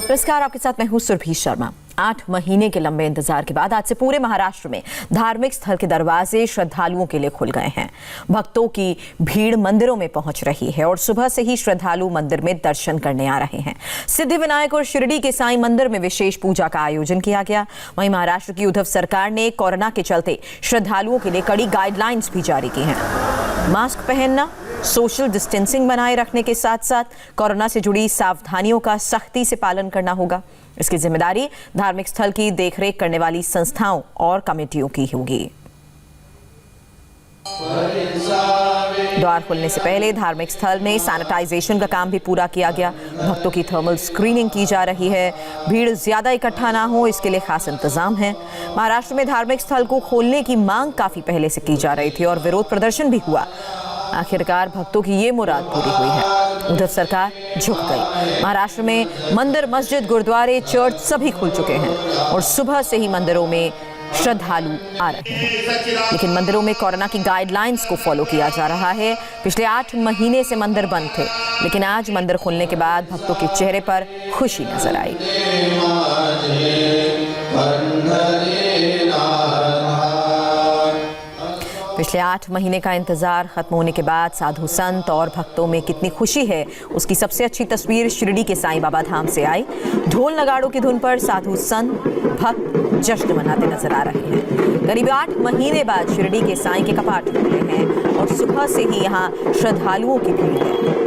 नमस्कार, आपके साथ मैं हूं सुरभि शर्मा। 8 महीने के लंबे इंतजार के बाद आज से पूरे महाराष्ट्र में धार्मिक स्थल के दरवाजे श्रद्धालुओं के लिए खुल गए हैं। भक्तों की भीड़ मंदिरों में पहुंच रही है और सुबह से ही श्रद्धालु मंदिर में दर्शन करने आ रहे हैं। सिद्धिविनायक और शिरडी के साईं मंदिर में विशेष पूजा का आयोजन किया गया। वहीं महाराष्ट्र की उद्धव सरकार ने कोरोना के चलते श्रद्धालुओं के लिए कड़ी गाइडलाइंस भी जारी की हैं। मास्क पहनना, सोशल डिस्टेंसिंग बनाए रखने के साथ साथ कोरोना से जुड़ी सावधानियों का सख्ती से पालन करना होगा। इसकी जिम्मेदारी धार्मिक स्थल की देखरेख करने वाली संस्थाओं और कमेटियों की होगी। द्वार खुलने से पहले धार्मिक स्थल में सैनिटाइजेशन का काम भी पूरा किया गया। भक्तों की थर्मल स्क्रीनिंग की जा रही है। भीड़ ज्यादा इकट्ठा ना हो, इसके लिए खास इंतजाम है। महाराष्ट्र में धार्मिक स्थल को खोलने की मांग काफी पहले से की जा रही थी और विरोध प्रदर्शन भी हुआ। आखिरकार भक्तों की ये मुराद पूरी हुई है। उद्धव सरकार झुक गई। महाराष्ट्र में मंदिर, मस्जिद, गुरुद्वारे, चर्च सभी खुल चुके हैं और सुबह से ही मंदिरों में श्रद्धालु आ रहे हैं। लेकिन मंदिरों में कोरोना की गाइडलाइंस को फॉलो किया जा रहा है। पिछले 8 महीने से मंदिर बंद थे, लेकिन आज मंदिर खुलने के बाद भक्तों के चेहरे पर खुशी नजर आई। पिछले 8 महीने का इंतजार खत्म होने के बाद साधु संत और भक्तों में कितनी खुशी है, उसकी सबसे अच्छी तस्वीर शिरडी के साईं बाबा धाम से आई। ढोल नगाड़ों की धुन पर साधु संत भक्त जश्न मनाते नजर आ रहे हैं। करीब 8 महीने बाद शिरडी के साईं के कपाट खुले हैं और सुबह से ही यहाँ श्रद्धालुओं की भीड़ है।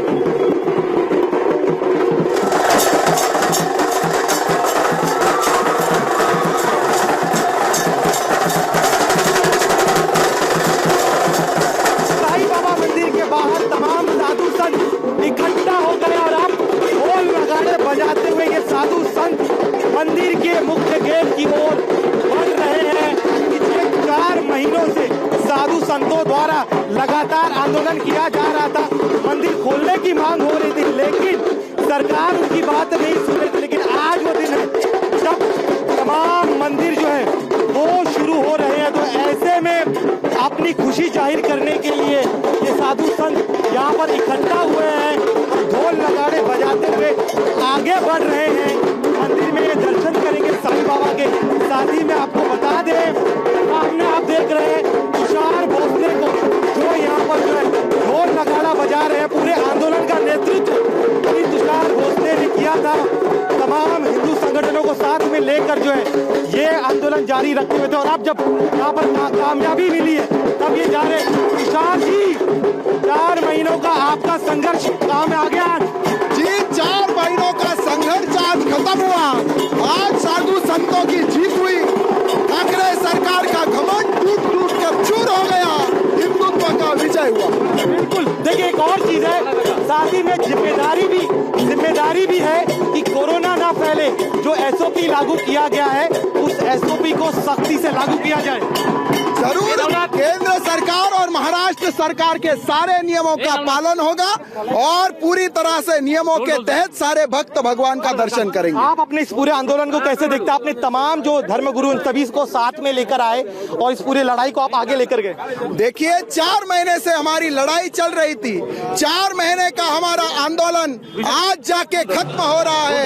बजाते हुए ये साधु संत मंदिर के मुख्य गेट की ओर बढ़ रहे हैं। पिछले 4 महीनों से साधु संतों द्वारा लगातार आंदोलन किया जा रहा था। मंदिर खोलने की मांग हो रही थी, लेकिन सरकार उनकी बात नहीं सुन रही थी। लेकिन आज वो दिन है जब तमाम मंदिर जो है वो शुरू हो रहे हैं, तो ऐसे में अपनी खुशी जाहिर करने के लिए ये साधु संत यहाँ पर इकट्ठा हुए हैं। ढोल नगाड़े बजाते हुए आगे बढ़ रहे हैं। मंदिर में दर्शन करेंगे साईं बाबा के। साथ ही में आपको बता दें, सामने आप देख रहे हैं तुषार भोसले को, जो यहाँ पर जो है ढोल नगाड़ा बजा रहे हैं। पूरे आंदोलन का नेतृत्व तुषार भोसले ने किया था। तमाम हिंदू संगठनों को साथ में लेकर जो है ये आंदोलन जारी रखे हुए थे। और अब जब यहाँ पर कामयाबी मिली है, तब ये जा रहे तुषार जी, 4 महीनों का आपका संघर्ष काम में आ गया जी। 4 महीनों का संघर्ष आज खत्म हुआ। आज साधु संतों की जीत हुई। ठाकरे सरकार का घमंड टूट टूट कर चूर हो गया। हिंदुत्व का विजय हुआ। बिल्कुल। देखिए, एक और चीज है, साथ ही में जिम्मेदारी भी है कि कोरोना ना फैले। जो SOP लागू किया गया है, उस SOP को सख्ती से लागू किया जाए। जरूर केंद्र सरकार और महाराष्ट्र सरकार के सारे नियमों का पालन होगा और पूरी तरह से नियमों के तहत सारे भक्त भगवान का दर्शन करेंगे। आप अपने इस पूरे आंदोलन को कैसे देखते हैं? आपने तमाम जो धर्मगुरु सभी को साथ में लेकर आए और इस पूरे लड़ाई को आप आगे लेकर गए। देखिए, 4 महीने से हमारी लड़ाई चल रही थी। 4 महीने का हमारा आंदोलन आज जाके खत्म हो रहा है।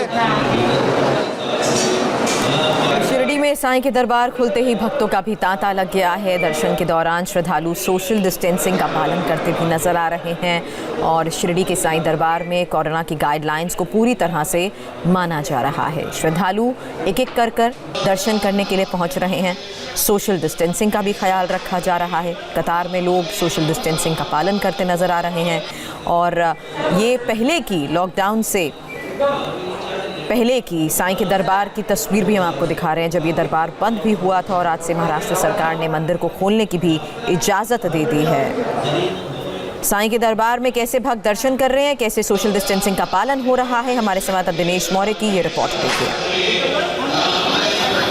शिरडी में साईं के दरबार खुलते ही भक्तों का भी तांता लग गया है। दर्शन के दौरान श्रद्धालु सोशल डिस्टेंसिंग का पालन करते भी नजर आ रहे हैं और शिरडी के साईं दरबार में कोरोना की गाइडलाइंस को पूरी तरह से माना जा रहा है। श्रद्धालु एक-एक कर दर्शन करने के लिए पहुंच रहे हैं। सोशल डिस्टेंसिंग का भी ख्याल रखा जा रहा है। कतार में लोग सोशल डिस्टेंसिंग का पालन करते नजर आ रहे हैं और ये पहले की लॉकडाउन से पहले की साईं के दरबार की तस्वीर भी हम आपको दिखा रहे हैं, जब ये दरबार बंद भी हुआ था और आज से महाराष्ट्र सरकार ने मंदिर को खोलने की भी इजाज़त दे दी है। साईं के दरबार में कैसे भक्त दर्शन कर रहे हैं, कैसे सोशल डिस्टेंसिंग का पालन हो रहा है, हमारे संवाददाता दिनेश मौर्य की ये रिपोर्ट देखिए।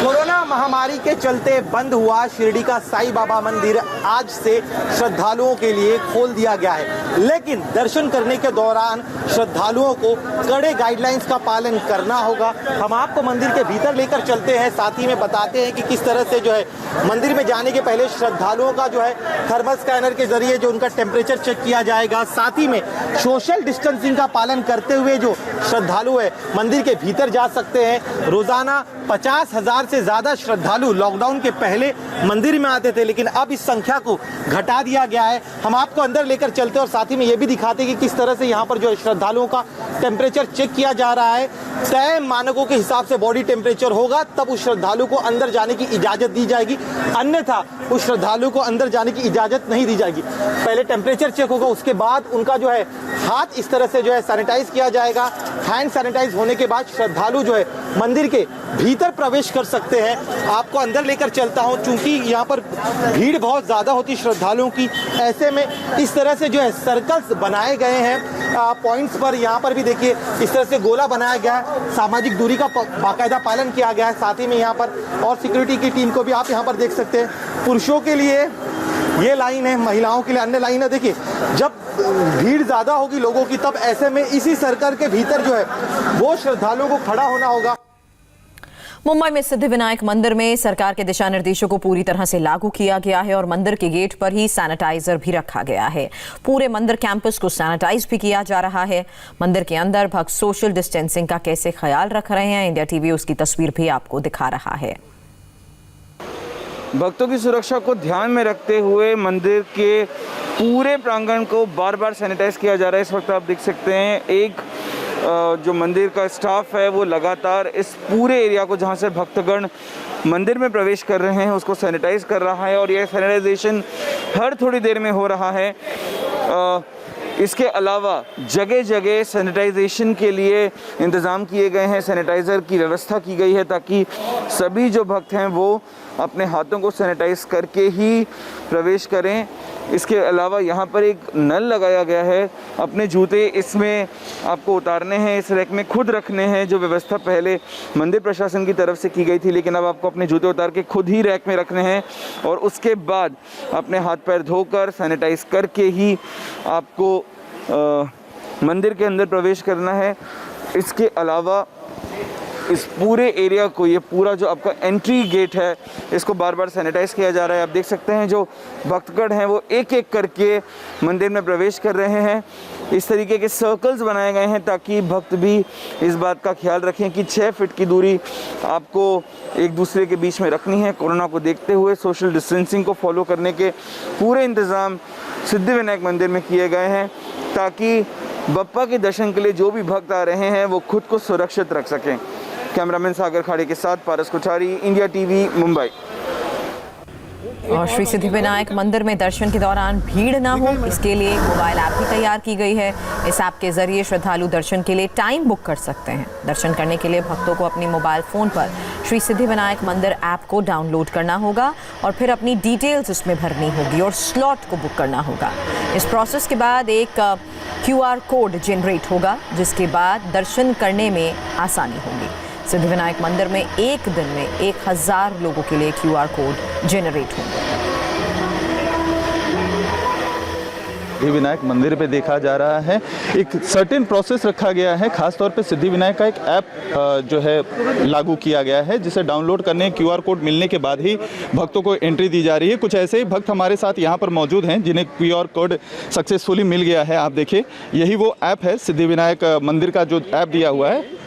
कोरोना महामारी के चलते बंद हुआ शिरडी का साईं बाबा मंदिर आज से श्रद्धालुओं के लिए खोल दिया गया है, लेकिन दर्शन करने के दौरान श्रद्धालुओं को कड़े गाइडलाइंस का पालन करना होगा। हम आपको मंदिर के भीतर लेकर चलते हैं, साथ ही में बताते हैं कि किस तरह से जो है मंदिर में जाने के पहले श्रद्धालुओं का जो है थर्मल स्कैनर के जरिए जो उनका टेम्परेचर चेक किया जाएगा। साथ ही में सोशल डिस्टेंसिंग का पालन करते हुए जो श्रद्धालु है मंदिर के भीतर जा सकते हैं। रोजाना 50,000 से ज्यादा श्रद्धालु लॉकडाउन के पहले मंदिर में आते थे, लेकिन अब इस संख्या को घटा दिया गया है। हम आपको अंदर लेकर चलते हैं और साथ ही में ये भी दिखाते हैं कि किस तरह से यहाँ पर जो श्रद्धालुओं का टेम्परेचर चेक किया जा रहा है। तय मानकों के हिसाब से बॉडी टेम्परेचर होगा तब उस श्रद्धालु को अंदर जाने की इजाजत दी जाएगी, अन्यथा उस श्रद्धालु को अंदर जाने की इजाजत नहीं दी जाएगी। पहले टेम्परेचर चेक होगा, उसके बाद उनका जो है हाथ इस तरह से जो है सैनिटाइज किया जाएगा। हैंड सैनिटाइज होने के बाद श्रद्धालु जो है मंदिर के भीतर प्रवेश कर सकते हैं। आपको अंदर लेकर चलता हूं, चूंकि यहाँ पर भीड़ बहुत ज्यादा होती श्रद्धालुओं की, ऐसे में इस तरह से जो है सर्कल्स बनाए गए हैं पॉइंट्स पर। यहाँ पर भी देखिए इस तरह से गोला बनाया गया है, सामाजिक दूरी का बाकायदा पालन किया गया है। साथ ही में यहाँ पर और सिक्योरिटी की टीम को भी आप यहाँ पर देख सकते हैं। पुरुषों के लिए ये लाइन है, महिलाओं के लिए अन्य लाइन है। देखिए जब भीड़ ज्यादा होगी लोगों की, तब ऐसे में इसी सर्कल के भीतर जो है वो श्रद्धालुओं को खड़ा होना होगा। मुंबई में सिद्धिविनायक मंदिर में सरकार के दिशा निर्देशों को पूरी तरह से लागू किया गया है और मंदिर के गेट पर ही सैनिटाइजर भी रखा गया है। पूरे मंदिर कैंपस को सैनिटाइज भी किया जा रहा है। मंदिर के अंदर भक्त सोशल डिस्टेंसिंग का कैसे ख्याल रख रहे हैं, इंडिया टीवी उसकी तस्वीर भी आपको दिखा रहा है। भक्तों की सुरक्षा को ध्यान में रखते हुए मंदिर के पूरे प्रांगण को बार बार सैनिटाइज किया जा रहा है। इस वक्त आप देख सकते हैं एक जो मंदिर का स्टाफ है वो लगातार इस पूरे एरिया को जहां से भक्तगण मंदिर में प्रवेश कर रहे हैं उसको सैनिटाइज कर रहा है और यह सैनिटाइजेशन हर थोड़ी देर में हो रहा है। इसके अलावा जगह जगह सैनिटाइजेशन के लिए इंतज़ाम किए गए हैं, सैनिटाइज़र की व्यवस्था की गई है ताकि सभी जो भक्त हैं वो अपने हाथों को सैनिटाइज करके ही प्रवेश करें। इसके अलावा यहाँ पर एक नल लगाया गया है, अपने जूते इसमें आपको उतारने हैं, इस रैक में खुद रखने हैं, जो व्यवस्था पहले मंदिर प्रशासन की तरफ से की गई थी, लेकिन अब आपको अपने जूते उतार के खुद ही रैक में रखने हैं और उसके बाद अपने हाथ पैर धोकर सैनिटाइज करके ही आपको मंदिर के अंदर प्रवेश करना है। इसके अलावा इस पूरे एरिया को, ये पूरा जो आपका एंट्री गेट है, इसको बार बार सैनिटाइज किया जा रहा है। आप देख सकते हैं जो भक्तगण हैं वो एक एक करके मंदिर में प्रवेश कर रहे हैं। इस तरीके के सर्कल्स बनाए गए हैं ताकि भक्त भी इस बात का ख्याल रखें कि 6 फीट की दूरी आपको एक दूसरे के बीच में रखनी है। कोरोना को देखते हुए सोशल डिस्टेंसिंग को फॉलो करने के पूरे इंतज़ाम सिद्धिविनायक मंदिर में किए गए हैं ताकि बप्पा के दर्शन के लिए जो भी भक्त आ रहे हैं वो खुद को सुरक्षित रख सकें। कैमरामैन सागर खाड़े के साथ पारस कोठारी, इंडिया टीवी, मुंबई। और श्री सिद्धिविनायक मंदिर में दर्शन के दौरान भीड़ ना हो, इसके लिए मोबाइल ऐप भी तैयार की गई है। इस ऐप के जरिए श्रद्धालु दर्शन के लिए टाइम बुक कर सकते हैं। दर्शन करने के लिए भक्तों को अपने मोबाइल फ़ोन पर श्री सिद्धिविनायक मंदिर ऐप को डाउनलोड करना होगा और फिर अपनी डिटेल्स उसमें भरनी होगी और स्लॉट को बुक करना होगा। इस प्रोसेस के बाद एक QR कोड जनरेट होगा, जिसके बाद दर्शन करने में आसानी होगी। सिद्धिविनायक मंदिर में एक दिन में 1000 लोगों के लिए QR कोड जनरेट होंगे। सिद्धिविनायक मंदिर पे देखा जा रहा है एक सर्टेन प्रोसेस रखा गया है। खासतौर पे सिद्धिविनायक का एक ऐप जो है लागू किया गया है, जिसे डाउनलोड करने QR कोड मिलने के बाद ही भक्तों को एंट्री दी जा रही है। कुछ ऐसे ही भक्त हमारे साथ यहाँ पर मौजूद हैं जिन्हें QR कोड सक्सेसफुली मिल गया है। आप देखिए यही वो ऐप है, सिद्धिविनायक मंदिर का जो ऐप दिया हुआ है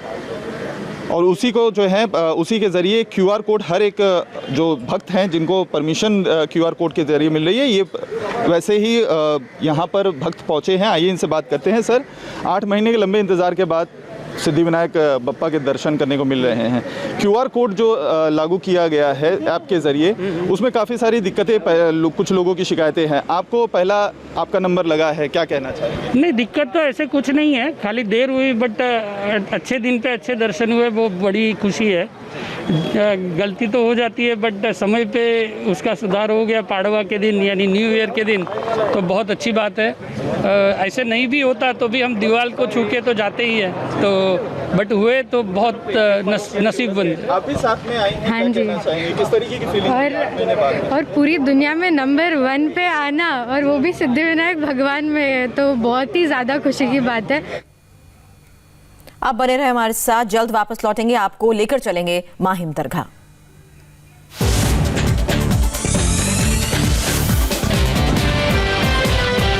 और उसी को जो है उसी के ज़रिए QR कोड हर एक जो भक्त हैं जिनको परमिशन QR कोड के ज़रिए मिल रही है, ये वैसे ही यहाँ पर भक्त पहुँचे हैं। आइए इनसे बात करते हैं। सर, 8 महीने के लंबे इंतज़ार के बाद सिद्धिविनायक बप्पा के दर्शन करने को मिल रहे हैं। QR कोड जो लागू किया गया है ऐप के ज़रिए, उसमें काफ़ी सारी दिक्कतें, कुछ लोगों की शिकायतें हैं। आपको पहला आपका नंबर लगा है, क्या कहना चाहेंगे? नहीं, दिक्कत तो ऐसे कुछ नहीं है, खाली देर हुई, बट अच्छे दिन पे अच्छे दर्शन हुए, वो बड़ी खुशी है। गलती तो हो जाती है बट समय पे उसका सुधार हो गया। पाड़वा के दिन यानी न्यू ईयर के दिन, तो बहुत अच्छी बात है। ऐसे नहीं भी होता तो भी हम दीवार को छू के तो जाते ही हैं, तो बट हुए तो बहुत नसीबमंद। आप भी साथ में आई हैं, हाँ क्या जी। कहना चाहेंगे? किस तरीके की फीलिंग? और पूरी दुनिया में नंबर 1 पे आना, और वो भी सिद्धिविनायक भगवान में, तो बहुत ही ज़्यादा खुशी की बात है। आप बने रहे हमारे साथ, जल्द वापस लौटेंगे, आपको लेकर चलेंगे माहिम दरगाह।